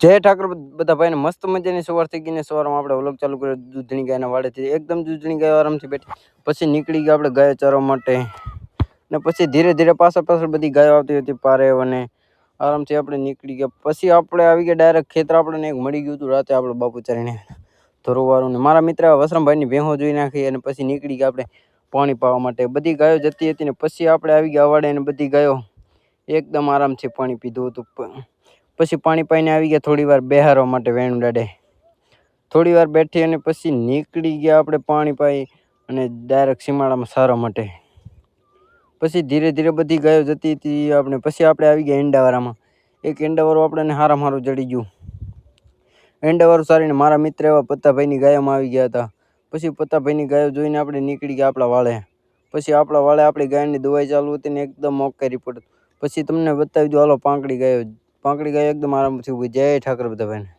જય ઠાકર બધા ભાઈને મસ્ત મજાની સવાર થઈ ગઈ ને સવારમાં આપણે વ્લોગ ચાલુ કર્યો દૂધની ગાયના વાડેથી એકદમ દૂધની ગાય આરામથી બેઠી પછી નીકળી ગયા આપણે ગાય ચરવા માટે ને પછી ધીરે ધીરે પાછળ બધી ગાયો આવતી હતી પારે અને આરામથી આપણે નીકળી ગયા પછી આપણે આવી ગયા ડાયરેક્ટ ખેતર આપણને એક મળી ગયું હતું રાતે આપણે બાપુ ચારીને ધોરવાળું ને મારા મિત્ર વસરામભાઈની ભેહો જોઈ નાખી અને પછી નીકળી ગયા આપણે પાણી પાવા માટે બધી ગાયો જતી હતી ને પછી આપણે આવી ગયા વાડે અને બધી ગાયો એકદમ આરામથી પાણી પીધું હતું પછી પાણી પાઈને આવી ગયા થોડી વાર બેહારવા માટે વેણું દાડે થોડી વાર બેઠી અને પછી નીકળી ગયા આપણે પાણી પાઈ અને ડાયરેક્ટ સીમાડામાં સારવા માટે પછી ધીરે ધીરે બધી ગાયો જતી હતી આપણે પછી આપણે આવી ગયા ઈંડાવાળામાં એક ઈંડાવાળું આપણને હારામાં જડી ગયું ઈંડાવાળું સારીને મારા મિત્ર એવા પત્તાભાઈની ગાયોમાં આવી ગયા હતા પછી પત્તાભાઈની ગાયો જોઈને આપણે નીકળી ગયા આપણા વાળે પછી આપણા વાળે આપણી ગાયની દવાઈ ચાલુ હતી ને એકદમ ઓકે રિપોર્ટ પછી તમને બતાવી દો હાલો પાંકડી ગાયો એકદમ આરામથી ઊભી જય ઠાકર બધા ભાઈને